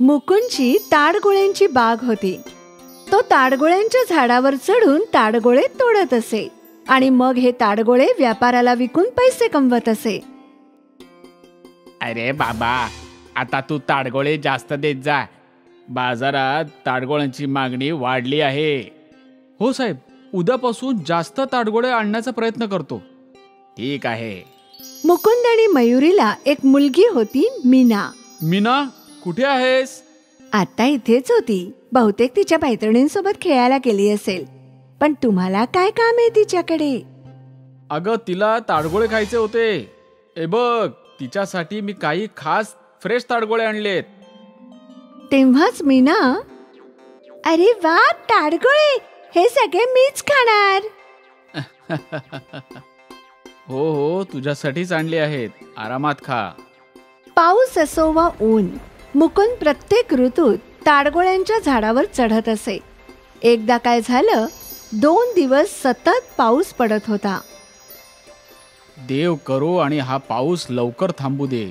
मुकुंदची ताडगोळ्यांची बाग होती. तो ताडगोळ्यांच्या झाडावर चढून ताडगोळे तोडत असे आणि मग हे ताडगोळे व्यापाराला विकून पैसे कमवत असे. अरे बाबा, आता तू ताडगोळे जास्त देत जा. बाजारात ताडगोळ्यांची मागणी वाढली आहे. हो साहेब, उद्यापासून जास्त ताडगोळे आणण्याचा प्रयत्न करतो. ठीक आहे. मुकुंद आणि मयुरीला एक मुलगी होती, मीना. मीना, कुठे आहेस? आता इथेच होती. बहुतेक तिच्या मैत्रिणींसोबत खेळायला गेली असेल. पण तुम्हाला काय काम आहे तिच्याकडे? अगं, तिला ताडगोळे खायचे होते. ए बघ, तिच्यासाठी मी काही खास फ्रेश ताडगोळे आणलेत. तेव्हाच मीना, अरे वा, ताडगोळे, हे सगळे मीच खाणार. हो हो, तुझ्यासाठीच आणले आहेत. आरामात खा. पाऊस असो वा ऊन, मुकुंद प्रत्येक ऋतूत ताडगोळ्यांच्या झाडावर चढत असे. एकदा काय झालं, 2 दिवस सतत पाऊस पडत होता. देव करो आणि हा पाऊस लवकर थांबू दे.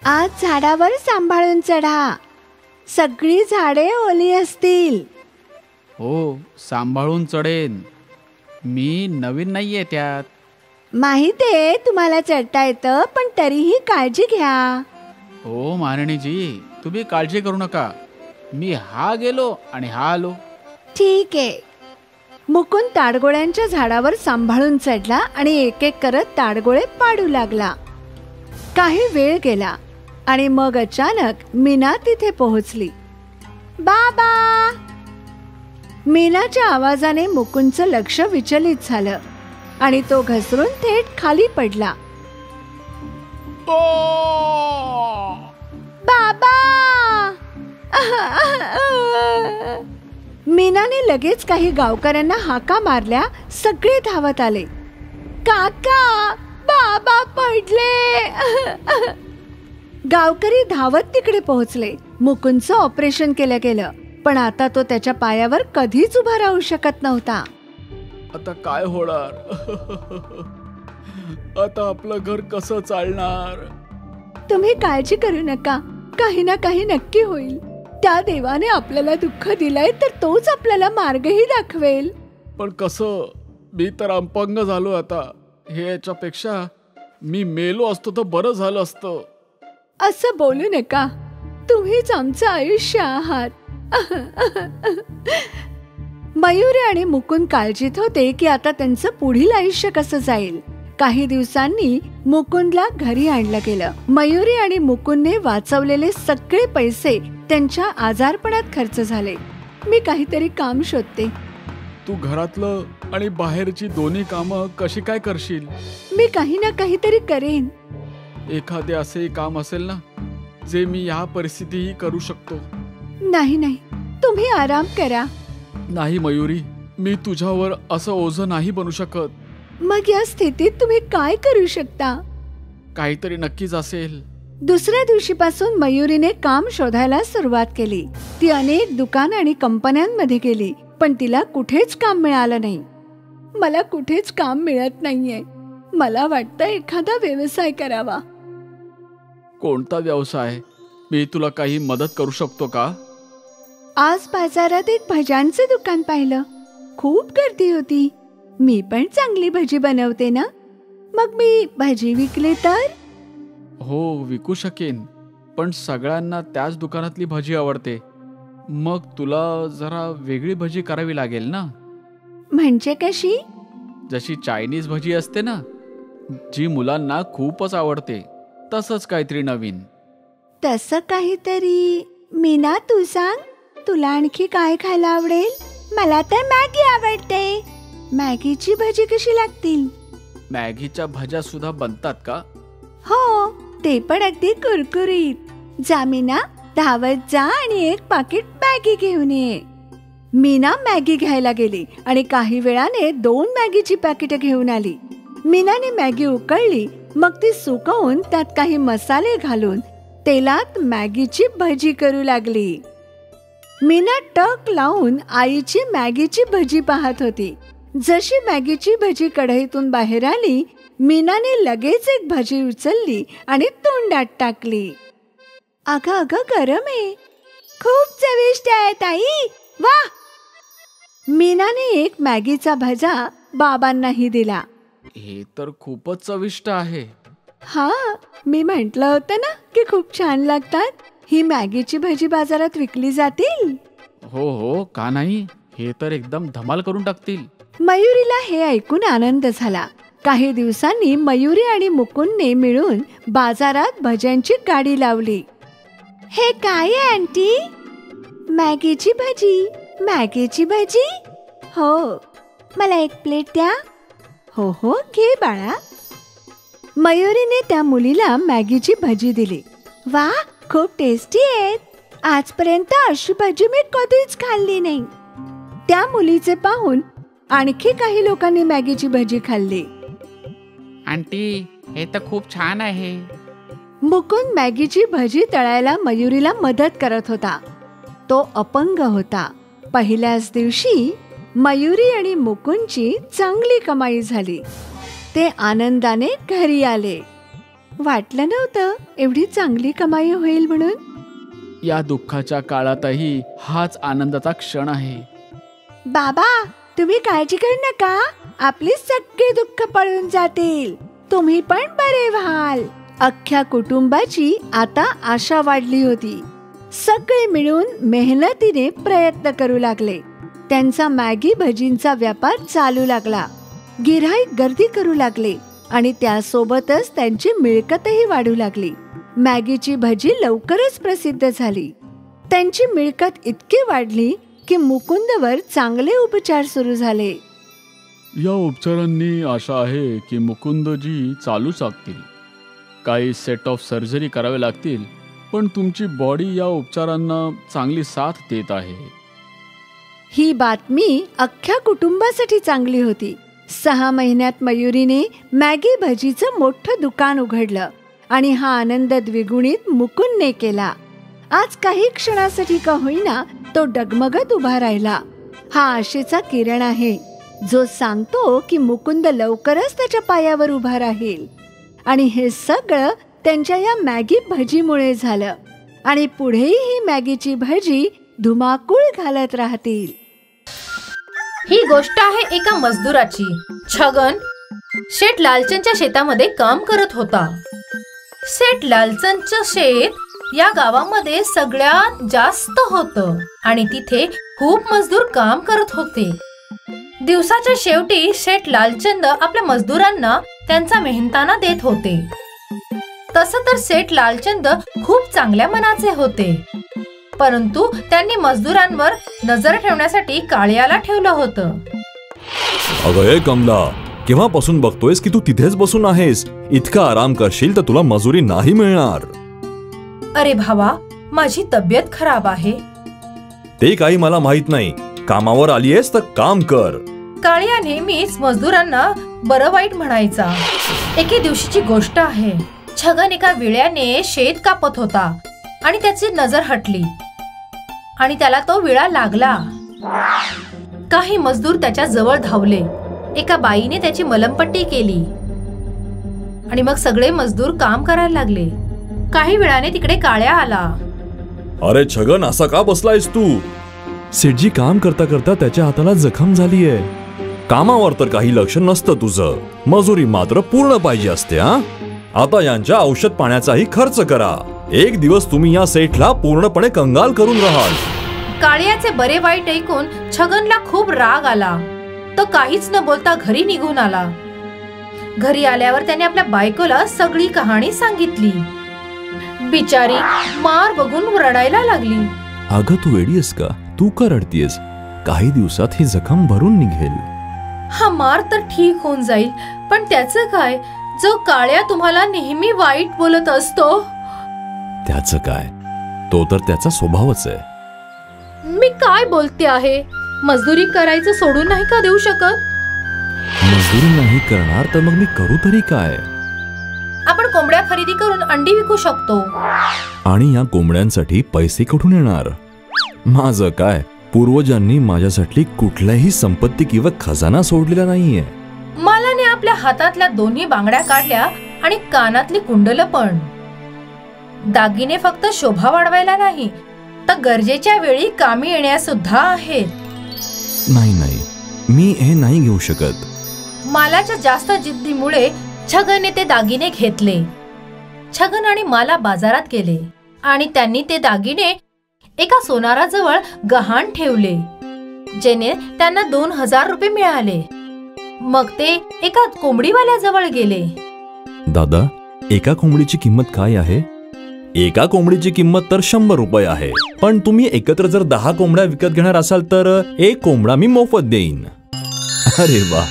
आज झाडावर सांभाळून चढा, सगळी झाडे ओली असतील. हो, सांभाळून चढेन. मी नवीन नाहीये त्यात. माहितीये तुम्हाला चढता येतं, पण तरीही काळजी घ्या. हो महाराणीजी, तुम्ही काळजी करू नका. मी हा गेलो आणि हा आलो. ठीक आहे. मुकुंद ताडगोळ्यांच्या झाडावर सांभाळून चढला आणि एक एक करत ताडगोळे पाडू लागला. काही वेळ गेला आणि मग अचानक मीना तिथे पोहोचली. बाबा! मीनाच्या आवाजाने मुकुंदचं लक्ष विचलित झालं आणि तो घसरून थेट खाली पडला. बाबा! मीनाने लगेच काही गावकऱ्यांना हाका मारल्या. सगळे धावत आले. काका, बाबा पडले. गावकरी धावत तिकडे पोहोचले. मुकुंदचं ऑपरेशन केलं गेलं, पण आता तो त्याच्या पायावर कधीच उभा राहू शकत नव्हता. आता काय होणार? आता आपलं घर कसं चालणार? तुम्ही काळजी करू नका, काही ना काही नक्की होईल. त्या देवाने आपल्याला दुःख दिलंय तर तोच आपल्याला मार्गही दाखवेल. पण कसं? मी तर अपंग झालो आता. हे याच्यापेक्षा मी मेलो असतो तर बरं झालं असतं. असं बोलू नका, तुम्हीच आमचं आयुष्य आहात. मयुरी आणि मुकुंद काळजीत होते की आता त्यांचं पुढील आयुष्य कसं जाईल. काही दिवसांनी मुकुंदला घरी आणलं गेलं. मयुरी आणि मुकुंदने वाचवलेले सगळे पैसे त्यांच्या आजारपणात खर्च झाले. मी काहीतरी काम शोधते. तू घरातलं आणि बाहेरची दोन्ही कामं कशी काय करशील? मी काही ना काहीतरी करेन. एखादे असे काम असेल ना जे मी या परिस्थितीही करू शकतो. नाही नाही, तुम्ही आराम करा. नाही मयुरी, मी तुझ्यावर असं ओझं नाही बनू शकत. मग या स्थितीत तुम्ही काय करू शकता? काहीतरी नक्कीच असेल. दुसऱ्या दिवशीपासून मयुरीने काम शोधायला सुरुवात केली. ती अनेक दुकान आणि कंपन्यांमध्ये गेली, पण तिला कुठेच काम मिळालं नाही. मला कुठेच काम मिळत नाहीये. मला वाटतं एखादा व्यवसाय करावा. कोणता व्यवसाय? मी तुला काही मदत करू शकतो का? आज बाजारात एक भज्यांचे दुकान पाहिलं. खूप गर्दी होती. मी पण चांगली भजी बनवते ना, मग मी भजी विकली तर? हो, विकू शकेन, पण सगळ्यांना त्याच दुकानातली भजी आवडते. मग तुला जरा वेगळी भजी करावी लागेल ना. म्हणजे कशी? जशी चायनीज भजी असते ना, जी मुलांना खूपच आवडते, तसंच काहीतरी नवीन. तसं काहीतरी. मीना, तू सांग, तुला आणखी काय खायला आवडेल? मला तर मॅगी आवडते. मॅगीची भजी कशी लागतील? मॅगीच्या भज्या सुद्धा बनतात का? हो, ते पण अगदी कुरकुरीत. जा मीना, धावत जा आणि एक पाकिट मॅगी घेऊन ये. मीना मॅगी घ्यायला गेली आणि काही वेळाने 2 मॅगीची पॅकेट घेऊन आली. मीनाने मॅगी उकळली, मग ती सुकवून त्यात काही मसाले घालून तेलात मॅगीची भजी करू लागली. मीना टक लावून आईची मॅगीची भजी पाहत होती. जशी मॅगीची भजी कढईतून बाहेर आली, मीनाने लगेच एक भजी उचलली आणि तोंडात टाकली. अगं अगं गरम आहे, खूप चविष्ट आहे ताई, वा. मीनाने एक मॅगीचा भजा बाबांनाही दिला. हे तर खूपच चविष्ट आहे. हा, मी म्हंटल होतं ना की खूप छान लागतात. ही मॅगीची भजी बाजारात विकली जातील. हो हो, का नाही, हे तर एकदम धमाल करून टाकतील. मयुरीला हे ऐकून आनंद झाला. काही दिवसांनी मयुरी आणि मुकुंदने मिळून बाजारात भज्यांची गाडी लावली. हे काय आहे आंटी? मॅगीची भजी. मॅगीची भजी? हो, मला एक प्लेट द्या. हो हो, घे बाळा. मयुरीने त्या मुलीला मॅगीची भजी दिली. वा, खूप टेस्टी आहेत. आजपर्यंत अशी भजी मी कधीच खाल्ली नाही. त्या मुलीचे पाहून आणखी काही लोकांनी मॅगीची भजी खाल्ली. आंटी, हे तर खूप छान आहे. मुकुंद मॅगीची भजी तळायला मयुरीला मदत करत होता. तो अपंग होता. पहिल्याच दिवशी मयुरी आणि मुकुंदची चांगली कमाई झाली. ते आनंदाने घरी आले. वाटलं नव्हतं एवढी चांगली कमाई होईल म्हणून. या दुःखाच्या काळातही हाच आनंदाचा क्षण आहे. बाबा, तुम्ही काळजी करू नका. आपली सगळी दुःख पळून जातील. तुम्ही पण बरे व्हाल. अख्ख्या कुटुंबाची आता आशा वाढली होती. सगळे मिळून मेहनतीने प्रयत्न करू लागले. त्यांचा मॅगी भजींचा व्यापार चालू लागला. गिऱ्हाईक गर्दी करू लागले आणि त्यासोबतच त्यांची मिळकतही वाढू लागली. मॅगीची भजी लवकरच प्रसिद्ध झाली. त्यांची मिळकत इतकी वाढली की मुकुंदवर चांगले उपचार सुरू झाले. या उपचारांनी आशा आहे की मुकुंदजी चालू शकतील. काही सेट ऑफ सर्जरी करावे लागतील, पण तुमची बॉडी या उपचारांना चांगली साथ देत आहे. ही बातमी अख्ख्या कुटुंबासाठी चांगली होती. 6 महिन्यात मयुरीने मॅगी भजीचं मोठं दुकान उघडलं आणि हा आनंद द्विगुणित मुकुंदने केला. आज काही क्षणासाठी का होईना तो डगमगत उभा राहिला. हा आशेचा किरण आहे जो सांगतो की मुकुंद लवकरच त्याच्या पायावर उभा राहील. आणि हे सगळं त्यांच्या या मॅगी भजीमुळे झालं. आणि पुढेही ही मॅगीची भजी धुमाकूळ घालत राहतील. ही गोष्ट आहे एका मजदुराची. छगन शेठ लालचंदच्या शेतामध्ये काम करत होता. शेठ लालचंदचं शेत या गावामध्ये सगळ्यात जास्त होतं आणि तिथे खूप मजदूर काम करत होते. दिवसाच्या शेवटी शेठ लालचंद आपल्या मजदुरांना त्यांचा मेहनताना देत होते. तसं तर शेठ लालचंद खूप चांगल्या मनाचे होते, परंतु त्यांनी मजदुरांवर नजर ठेवण्यासाठी काळ्याला ठेवलं होतं. अगं कमला, केव्हापासून बघतोयस की तू तिथेच बसून आहेस? इतका आराम करशील तर तुला मजुरी नाही मिळणार. अरे भावा, माझी तब्येत खराब आहे. ते काही मला माहित नाही. कामावर आलीयस तर काम कर. काळ्या नेहमीच मजदुरांना बरं वाईट म्हणायचा. एके दिवशीची गोष्ट आहे. छगन एका विळ्याने शेत कापत होता आणि त्याची नजर हटली आणि त्याला तो विळा लागला. काही मजदूर त्याच्या जवळ धावले. एका बाईने त्याची मलमपट्टी केली आणि मग सगळे मजदूर काम करायला लागले. काही वेळाने तिकडे काळ्या आला. अरे छगन, असा का बसलायस तू? सेठजी काम करता करता त्याच्या हाताला जखम झालीये. कामावर तर काही लक्ष नसतं तुझं, मजुरी मात्र पूर्ण पाहिजे असते. आता यांच्या औषध पाण्याचाही खर्च करा. एक दिवस तुम्ही या सेठला पूर्णपणे कंगाल करून राहाल. काळ्याचे बरे वाईट ऐकून छगनला खूप राग आला. तो काहीच न बोलता घरी निघून आला. घरी आल्यावर त्याने आपल्या बायकोला सगळी कहाणी सांगितली. बिचारी मार बघून रडायला लागली. अगं तू वेडी आहेस का? तू का रडतीयस? काही दिवसात ही जखम भरून निघेल. हा मार तर ठीक होऊन जाईल, पण त्याचं काय जो काळ्या तुम्हाला नेहमी वाईट बोलत असतो? त्याचं काय, तो तर त्याचा स्वभावच आहे. मी काय बोलते आहे? मजदुरी करायचं सोडून नाही का देऊ शकत? मजदुरी नाही करणार तर मग मी करू तरी काय? आपण कोंबड्या खरेदी करून अंडी विकू शकतो. आणि या कोंबड्यांसाठी पैसे कुठून येणार? माझं काय, पूर्वजांनी माझ्यासाठी कुठल्याही संपत्ती किंवा खजाना सोडलेला नाहीये. मालाने आपल्या हातातल्या दोन्ही बांगड्या काढल्या आणि कानातली कुंडलं पण. दागिने फक्त शोभा वाढवायला नाही, तर गरजेच्या वेळी कामी येण्यास सुद्धा आहेत. नाही नाही, मी हे नाही घेऊ शकत. मालाच्या जास्त जिद्दीमुळे छगनने ते दागिने घेतले. छगन आणि माला बाजारात गेले आणि त्यांनी ते दागिने एका सोनाराजवळ गहाण ठेवले, जेणे त्यांना 2000 रुपये मिळाले. मग ते एका कोंबडीवाल्याजवळ गेले. दादा, एका कोंबडीची किंमत काय आहे? एका कोंबडीची किंमत तर 100 रुपये आहे, पण तुम्ही एकत्र जर 10 कोंबड्या विकत घेणार असाल तर एक कोंबडा मी मोफत देईन. अरे वा.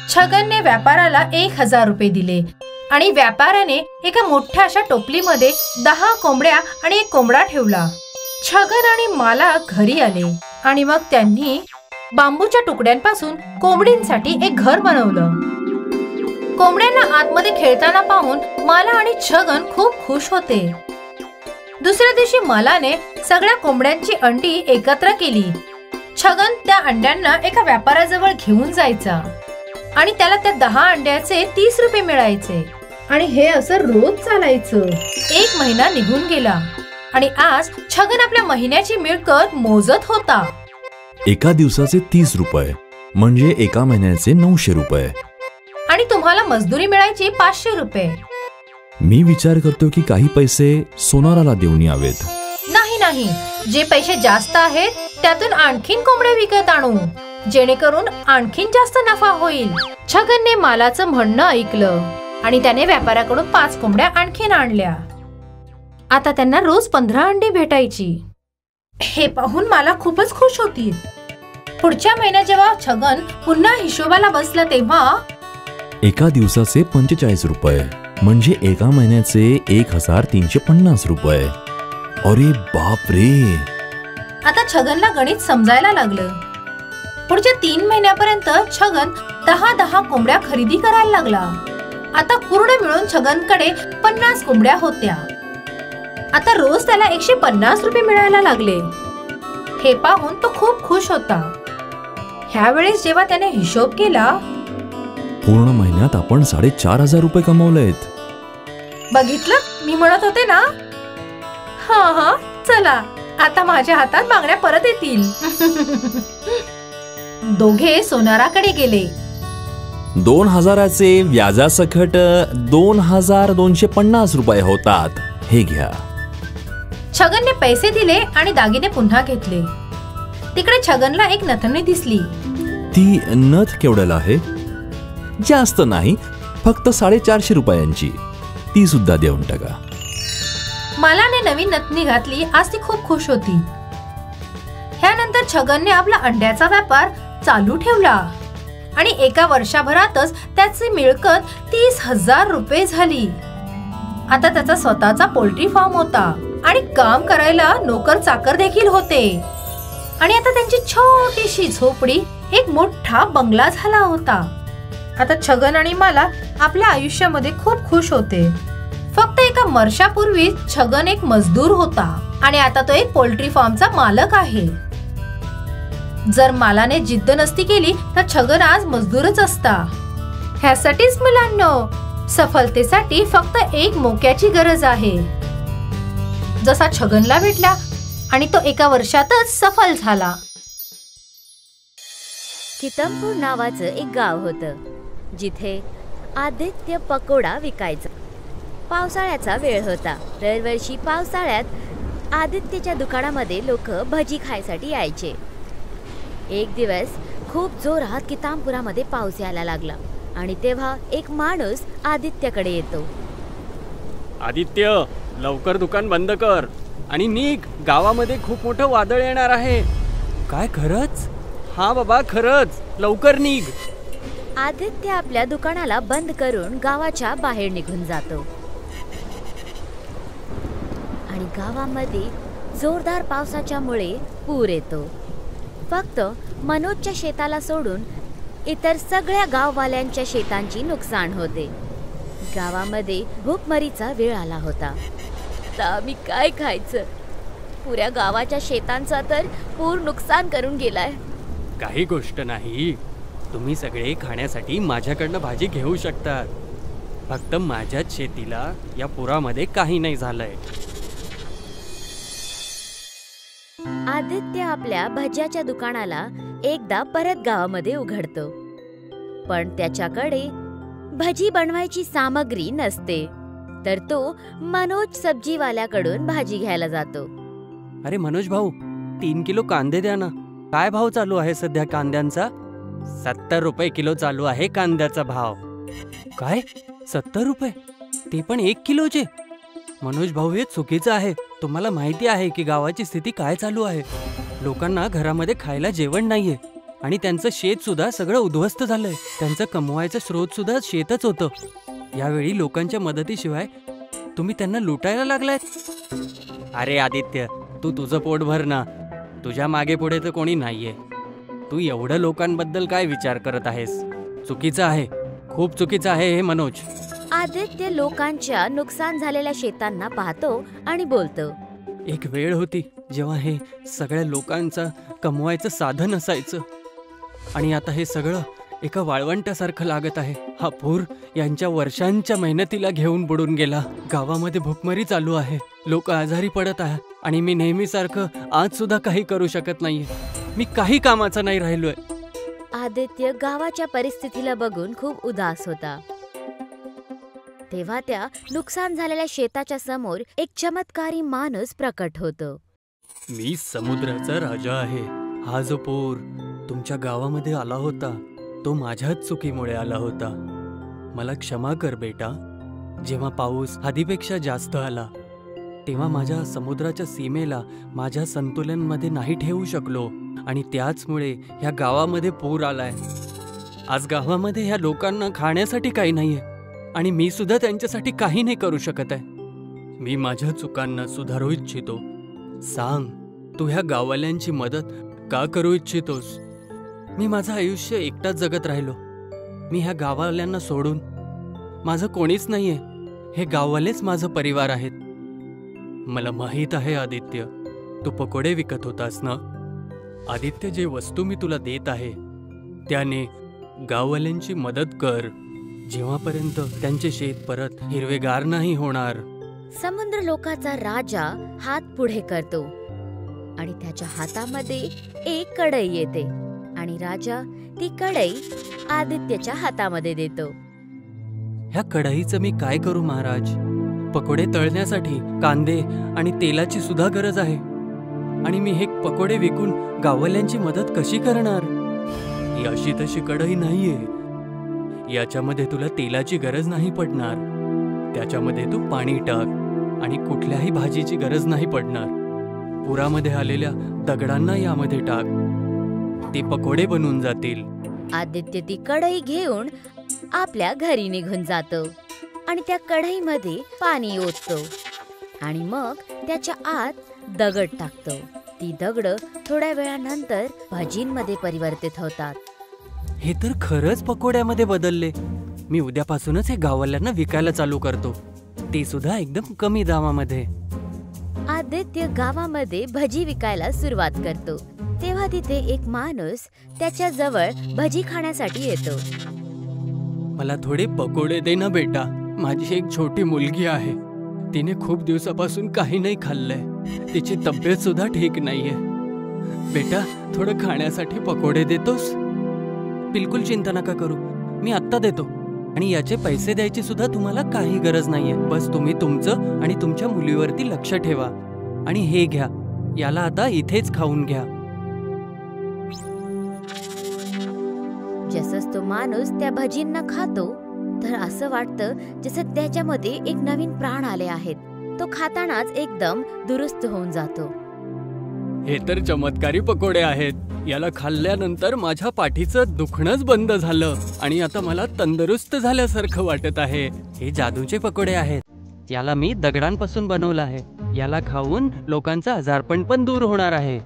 छगनने व्यापाराला 1000 रुपये दिले आणि व्यापाऱ्याने एका मोठ्या अशा टोपलीमध्ये 10 कोंबड्या आणि एक कोंबडा ठेवला. छगन आणि माला घरी आले आणि मग त्यांनी बांबूच्या तुकड्यांपासून कोंबडींसाठी एक घर बनवलं. कोंबड्यांना आतमध्ये खेळताना पाहून माला आणि छगन खूप खुश होते. दुसऱ्या दिवशी मालाने सगळ्या कोंबड्यांची अंडी एकत्र केली. छगन त्या अंड्यांना एका व्यापाऱ्याजवळ घेऊन जायचा आणि त्याला त्या 10 अंड्याचे 30 रुपये मिळायचे आणि हे असं रोज चालायचं. 1 महिना निघून गेला आणि आज छगन आपल्या महिन्याची मिळकत मोजत होता. एका दिवसाचे 30 रुपये म्हणजे एका महिन्याचे 900 रुपये आणि तुम्हाला मजदुरी मिळायची 500 रुपये. मी विचार करतो की काही पैसे सोनाराला देऊन यावेत. नाही नाही, जे पैसे जास्त आहेत त्यातून आणखीन कोंबड्या विकत आणू, जेणेकरून आणखीन जास्त नफा होईल. छगनने मालाचं म्हणणं ऐकलं आणि त्याने व्यापाऱ्याकडून 5 कोंबड्या आणखीन आणल्या. आता त्यांना रोज 15 अंडी भेटायची. हे पाहून मला खूपच खुश होती. पुढच्या महिन्यात जेव्हा छगन पुन्हा हिशोबाला बसला तेव्हा एका दिवसाचे 45 रुपये म्हणजे एका महिन्याचे 1350 रुपये. अरे बाप रे. आता छगनला गणित समजायला लागलं. पुढच्या 3 महिन्यापर्यंत छगन 10 कोंबड्या खरेदी करायला लागला. आता पूर्ण मिळून छगनकडे 50 कोंबड्या होत्या. आता रोज त्याला 150 रुपये मिळायला लागले. हे पाहून तो खूप खुश होता. ह्यावेळेस जेव्हा त्याने हिशोब केला, पूर्ण महिन्यात आपण 4500 रुपये कमवलेत. बघितलं, मी म्हणत होते ना. हा, चला आता माझ्या हातात बांगड्या परत येतील. दोघे सोनाराकडे गेले. 2000चे व्याजासकट 2250 रुपये होतात. हे घ्या. छगनने पैसे दिले आणि दागिने पुन्हा घेतले. तिकडे छगनला एक नथनी दिसली. ती नथ केवढ्याला आहे? जास्त नाही, फक्त 450 रुपयांची. ती सुद्धा देऊन टाका. मालाने नवीन नथनी घातली. आज ती खूप खुश होती. ह्यानंतर छगनने आपला अंड्याचा व्यापार चालू ठेवला आणि एका वर्षभरातच त्याची मिळकत 30,000 रुपये झाली. आता त्याचा स्वतःचा पोल्ट्री फार्म होता आणि काम करायला नोकर चाकर देखील होते. आणि आता त्यांची छोटीशी झोपडी एक मोठा बंगला झाला होता. आता छगन आणि माला आपल्या आयुष्यामध्ये खूप खुश होते. फक्त एका वर्षापूर्वी छगन एक मजदूर होता आणि आता तो एक पोल्ट्री फार्मचा मालक आहे. जर मालाने जिद्द नसती केली तर छगन आज मजदूरच असता. ह्यासाठीच मुलांनो, सफलतेसाठी फक्त एक मोक्याची गरज आहे, जसा छगनला भेटला आणि तो एका वर्षातच सफल झाला. कितमपूर नावाचं एक गाव होतं, जिथे आदित्य पकोडा विकायचा. पावसाळ्याचा वेळ होता. दरवर्षी पावसाळ्यात आदित्यच्या दुकानामध्ये लोक भजी खायसाठी यायचे. एक दिवस खूप जोरात कितामपुरामध्ये पाऊस यायला लागला आणि तेव्हा एक माणूस आदित्यकडे येतो. आदित्य, लवकर दुकान बंद कर आणि निघ, गावामध्ये खूप मोठं वादळ येणार आहे. काय खरंच? हा बाबा, खरंच, लवकर निघ. आदित्य आपल्या दुकानाला बंद करून गावाच्या बाहेर निघून जातो आणि गावामध्ये जोरदार पावसाच्यामुळे पूर येतो. फक्त मनोजच्या शेताला सोडून इतर सगळ्या गाववाल्यांच्या शेतांची नुकसान होते. गावामध्ये भूकमरीचा वेळ आला होता. तर आम्ही काय खायचं? पुऱ्या गावाच्या शेतांचा तर पूर नुकसान करून गेलाय. काही गोष्ट नाही, तुम्ही सगळे खाण्यासाठी माझ्याकडनं भाजी घेऊ शकतात. फक्त माझ्याच शेतीला या पुरामध्ये काही नाही झालंय. आदित्य आपल्या भज्याच्या दुकानाला एकदा परत गावामध्ये उघडतो, पण त्याच्याकडे भजी बनवायची सामग्री नसते. तर तो मनोज सब्जीवाल्याकडून भाजी घ्यायला जातो. अरे मनोज भाऊ, 3 किलो कांदे द्या ना. काय भाव चालू आहे सध्या कांद्यांचा? 70 रुपये किलो चालू आहे कांद्याचा भाव. काय 70 रुपये? ते पण 1 किलोचे? मनोज भाऊ, हे चुकीचं आहे. तुम्हाला माहिती आहे की गावाची स्थिती काय चालू आहे. लोकांना घरामध्ये खायला जेवण नाहीये आणि त्यांचं शेत सुद्धा सगळं उद्ध्वस्त झालंय. त्यांचं कमवायचं स्रोत सुद्धा शेतच होतं. यावेळी लोकांच्या मदतीशिवाय तुम्ही त्यांना लुटायला लागलायत. अरे आदित्य, तू तुझं पोट भर ना. तुझ्या मागे पुढे तर कोणी नाहीये. तू एवढं लोकांबद्दल काय विचार करत आहेस? चुकीचं आहे, खूप चुकीचं आहे हे मनोज. आदित्य लोकांच्या नुकसान झालेल्या शेतांना पाहतो आणि बोलतो, एक वेळ होती जेव्हा हे सगळ्या लोकांचं कमवायचं साधन असायचं आणि आता हे सगळं एका वाळवंटासारखं लागत आहे. हा पूर यांच्या वर्षांच्या मेहनतीला घेऊन बुडून गेला. गावामध्ये भूकमारी चालू आहे, लोक आजारी पडत आहे आणि मी नेहमीसारखं आज सुद्धा काही करू शकत नाहीये. मी काही कामाचा नाही राहिलोय. आदित्य गावाच्या परिस्थितीला बघून खूप उदास होता. तेव्हा त्या नुकसान झालेल्या शेताच्या समोर एक चमत्कारी माणूस प्रकट होतो. मी समुद्राचा राजा आहे. हा जो पूर तुमच्या गावामध्ये आला होता तो माझ्याच चुकीमुळे आला होता. मला क्षमा कर बेटा. जेव्हा पाऊस हदीपेक्षा जास्त आला तेव्हा माझ्या समुद्राच्या सीमेला माझ्या संतुलनमध्ये नाही ठेवू शकलो आणि त्याचमुळे ह्या गावामध्ये पूर आलाय. आज गावामध्ये ह्या लोकांना खाण्यासाठी काही नाहीये आणि मी सुद्धा त्यांच्यासाठी काही नाही करू शकत आहे. मी माझ्या चुकांना सुधारू इच्छितो. सांग, तू ह्या गाववाल्यांची मदत का करू इच्छितोस? मी माझं आयुष्य एकटाच जगत राहिलो. मी ह्या गाववाल्यांना सोडून, माझं कोणीच नाहीये. हे गाववालेच माझं परिवार आहेत. मला माहीत आहे आदित्य, तू पकोडे विकत होतास ना. आदित्य, जे वस्तू मी तुला देत आहे त्याने गाववाल्यांची मदत कर, जेव्हापर्यंत त्यांचे शेत परत हिरवेगार नाही होणार. समुद्र लोकाचा राजा हात पुढे करतो आणि त्याच्या हातामध्ये एक कढई येते आणि राजा ती कढई आदित्यच्या हातामध्ये देतो. ह्या कढईचं मी काय करू महाराज? पकोडे तळण्यासाठी कांदे आणि तेलाची सुद्धा गरज आहे आणि मी हे पकोडे विकून गाववाल्यांची मदत कशी करणार? ही अशी तशी कढई नाहीये. याच्यामध्ये तुला तेलाची गरज नाही पडणार. त्याच्यामध्ये तू पाणी टाक आणि कुठल्याही भाजीची गरज नाही पडणार. पुरामध्ये आलेल्या दगडांना यामध्ये टाक, ते पकोडे बनून जातील. आदित्य ती कढई घेऊन आपल्या घरी निघून जातो आणि त्या कढईमध्ये पाणी ओततो आणि मग त्याच्या आत दगड टाकतो. ती दगड थोड्या वेळानंतर भजींमध्ये परिवर्तित होतात. हे तर खरंच पकोड्यामध्ये बदलले. मी उद्यापासूनच हे गाववाल्यांना विकायला चालू करतो, ते सुद्धा एकदम कमी दामामध्ये. आदित्य गावामध्ये भजी विकायला सुरुवात करतो. तेव्हा तिथे एक माणूस त्याच्या जवळ भजी खाण्यासाठी येतो. मला थोडे पकोडे दे ना बेटा. माझी एक छोटी मुलगी आहे, तिने खूप दिवसापासून काही नाही खाल्लंय. तिची तब्येत सुद्धा ठीक नाहीये. बेटा, थोडं खाण्यासाठी पकोडे देतोस? बिलकुल चिंता नका करू, मी आत्ता देतो. आणि याचे पैसे द्यायची सुद्धा तुम्हाला काही गरज नाहीये. बस तुम्ही तुमचं आणि तुमच्या मुलीवरती लक्ष ठेवा. आणि हे घ्या, याला आता इथेच खाऊन घ्या. जसंच तो माणूस त्या भजींना खातो तर असं वाटतं जसं त्याच्यामध्ये एक नवीन प्राण आले आहेत. तो खातानाच एकदम दुरुस्त होऊन जातो. हे तर चमत्कारी पकोडे आहेत. याला खाल्ल्यानंतर माझ्या पाठीचं दुखणंच बंद झालं आणि आता मला तंदुरुस्त झाल्यासारखं वाटत आहे. हे जादूचे पकोडे आहेत. याला मी दगडांपासून बनवलं आहे. याला खाऊन लोकांचं आजारपण पण दूर होणार आहे.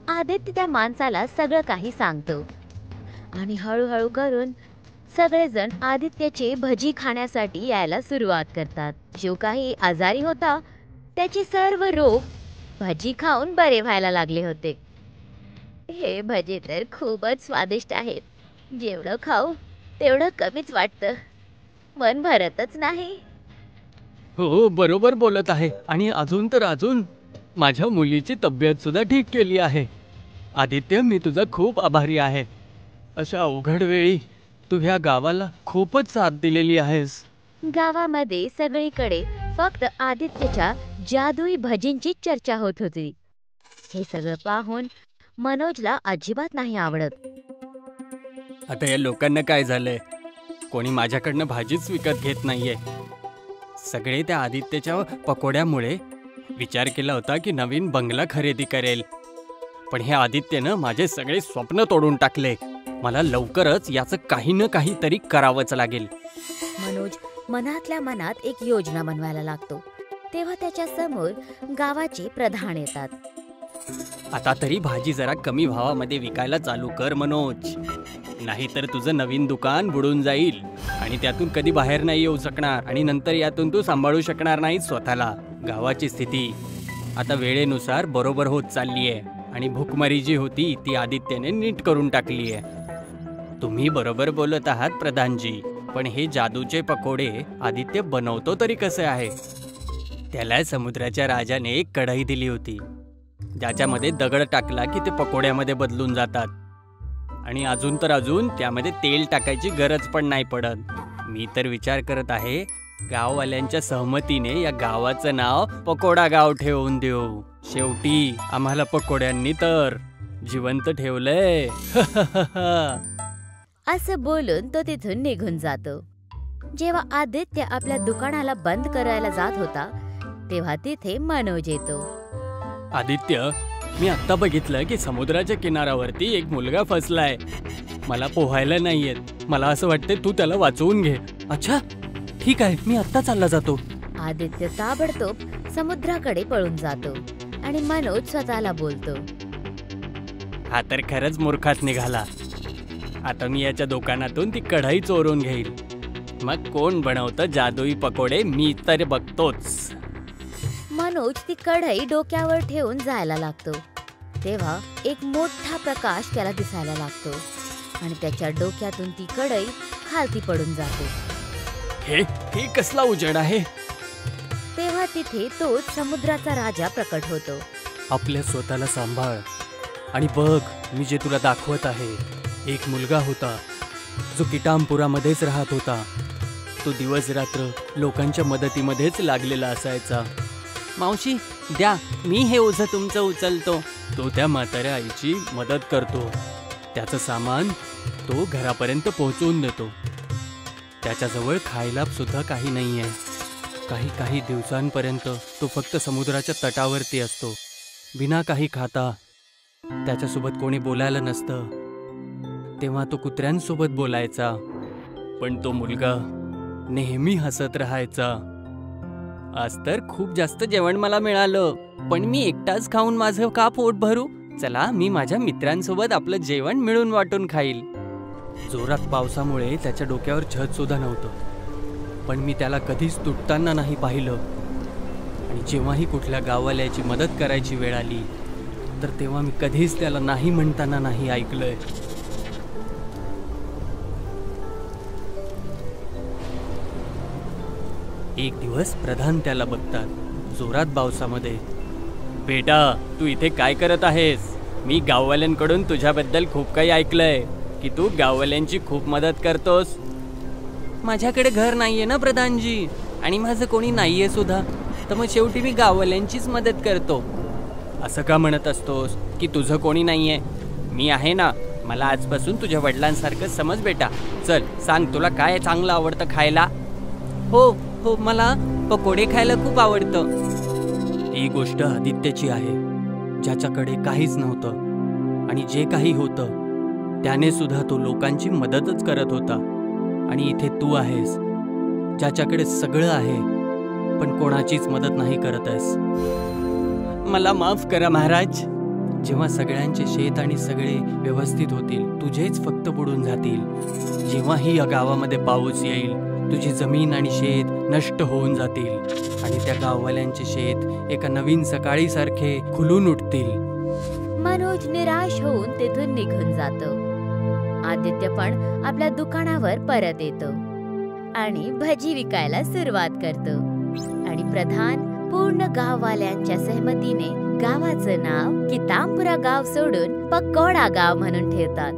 आदित्य त्या माणसाला सगळं काही सांगतो आणि हळूहळू करून सगळेजण आदित्यचे भजी खाण्यासाठी यायला सुरुवात करतात. जो काही आजारी होता त्याचे सर्व रोग भजी खाऊन बरे व्हायला लागले होते. हे भजी तर खूपच स्वादिष्ट आहेत. जेवढं खाऊ तेवढं कमीच वाटतं, मन भरतच नाही. हो, बरोबर बोलत आहे. आणि अजून तर अजून माझ्या मुलीची तब्येत सुद्धा ठीक केली आहे. आदित्य, मी तुझा खूप आभारी आहे. अशा अवघड वेळी तू ह्या गावाला खूपच साथ दिलेली आहेस. गावामध्ये सगळीकडे फक्त आदित्यच्या जादुई भजींची चर्चा होत होती. हे सगळं पाहून मनोजला अजिबात नाही आवडत. आता या लोकांना काय झालंय? कोणी माझ्याकडनं भाजीच विकत घेत नाहीये. सगळे त्या आदित्यच्या पकोड्यामुळे विचार केला होता की नवीन बंगला खरेदी करेल, पण हे आदित्यनं माझे सगळे स्वप्न तोडून टाकले. मला लवकरच याचं काही ना काहीतरी करावंच लागेल. मनोज मनातल्या मनात एक योजना बनवायला लागतो. तेव्हा त्याच्या समोर गावाचे प्रधान येतात. आता तरी भाजी जरा कमी भावामध्ये विकायला चालू कर मनोज, नाहीतर तुझं नवीन दुकान बुडून जाईल आणि त्यातून कधी बाहेर नाही येऊ शकणार आणि नंतर यातून तू सांभाळू शकणार नाही स्वतःला. गावाची स्थिती आता वेळेनुसार बरोबर होत चालली आहे आणि भूकमारी जी होती ती आदित्यने नीट करून टाकली आहे. तुम्ही बरोबर बोलत आहात प्रधानजी, पण हे जादूचे पकोडे आदित्य बनवतो तरी कसे आहे? त्याला समुद्राच्या राजाने एक कढई दिली होती, ज्याच्यामध्ये दगड टाकला की ते पकोड्यामध्ये बदलून जातात आणि अजून तर अजून त्यामध्ये तेल टाकायची गरज पण नाही पडत. मी तर विचार करत आहे गाववाल्यांच्या सहमतीने या गावाचं नाव पकोडा गाव ठेवून देऊ. शेवटी आम्हाला पकोड्यांनी तर जिवंत ठेवलंय. असं बोलून तो तिथून निघून जातो. जेव्हा आदित्य आपल्या दुकानाला बंद करायला जात होता तेव्हा तिथे मनोज येतो. आदित्य, मी आत्ता बघितलं की समुद्राच्या किनाऱ्यावरती एक मुलगा फसलाय. मला पोहायला नाही येत. मला असं वाटतंय तू त्याला वाचवून घे. अच्छा, ठीक आहे, मी आत्ता चालला जातो. आदित्य ताबडतोब समुद्राकडे पळून जातो आणि मनोज स्वतःला बोलतो, हा तर खरंच मूर्खात निघाला. आता मी याच्या दुकानातून ती कढई चोरून घेईल. मग कोण बनवतं जादुई पकोडे मी तर बघतोच. मनोज ती कढई डोक्यावर ठेवून जायला लागतो. तेव्हा एक मोठा प्रकाश त्याला दिसायला लागतो आणि त्याच्या डोक्यातून ती कढई खालती पडून जाते. हे कसला उजेड आहे? तेव्हा तिथे तो समुद्राचा राजा प्रकट होतो. आपल्या स्वतःला सांभाळ आणि बघ, मी जे तुला दाखवत आहे. एक मुलगा होता जो किटामपुरामध्येच राहत होता. तो दिवस रात्र लोकांच्या मदतीमध्येच लागलेला असायचा. मावशी द्या, मी हे ओझं तुमचं उचलतो. तो त्या म्हाताऱ्या आईची मदत करतो. त्याचं सामान तो घरापर्यंत पोहोचवून देतो. त्याच्याजवळ खायला सुद्धा काही नाहीये. काही दिवसांपर्यंत तो फक्त समुद्राच्या तटावरती असतो, बिना काही खाता. त्याच्यासोबत कोणी बोलायला नसतं. तेव्हा तो कुत्र्यांसोबत बोलायचा, पण तो मुलगा नेहमी हसत राहायचा. आज तर खूप जास्त जेवण मला मिळालं, पण मी एकटाच खाऊन माझं का पोट भरू? चला, मी माझ्या मित्रांसोबत आपलं जेवण मिळून वाटून खाईल. जोरात पावसामुळे त्याच्या डोक्यावर छत सुद्धा नव्हतं, पण मी त्याला कधीच तुटताना नाही पाहिलं. आणि जेव्हाही कुठल्या गाववाल्याची मदत करायची वेळ आली तर तेव्हा मी कधीच त्याला नाही म्हणताना नाही ऐकलंय. एक दिवस प्रधान त्याला बघतात जोरात पावसामध्ये. बेटा, तू इथे काय करत आहेस? मी गाववाल्यांकडून तुझ्याबद्दल खूप काही ऐकलंय की तू गाववाल्यांची खूप मदत करतोस. माझ्याकडे घर नाहीये ना प्रधानजी, आणि माझं कोणी नाहीये सुद्धा, तर मग शेवटी मी गाववाल्यांचीच मदत करतो. असं का म्हणत असतोस की तुझं कोणी नाहीये? मी आहे ना. मला आजपासून तुझ्या वडिलांसारखं समज बेटा. चल सांग, तुला काय चांगलं आवडतं खायला? हो, मला पकोडे खायला खूप आवडतं. ही गोष्ट आदित्यची आहे, ज्याच्याकडे काहीच नव्हतं आणि जे काही होतं त्याने सुद्धा तो लोकांची मदतच करत होता. आणि इथे तू आहेस, ज्याच्याकडे सगळं आहे पण कोणाचीच मदत नाही करत आहेस. मला माफ करा महाराज. जेव्हा सगळ्यांचे शेत आणि सगळे व्यवस्थित होतील, तुझेच फक्त बुडून जातील. जेव्हाही या गावामध्ये पाऊस येईल, तुझी जमीन आणि शेत नष्ट होऊन जातील आणि त्या गाववाल्यांचे शेत एका नवीन सकाळी सारखे खुलून उठतील. मनोज निराश होऊन तिथून निघून जातो. आदित्य पण आपल्या दुकानावर परत येतो आणि भजी विकायला सुरुवात करतो. आणि प्रधान पूर्ण गाववाल्यांच्या सहमतीने गावाचं नाव कितामपुरा गाव सोडून पकोडा गाव म्हणून ठेवतात.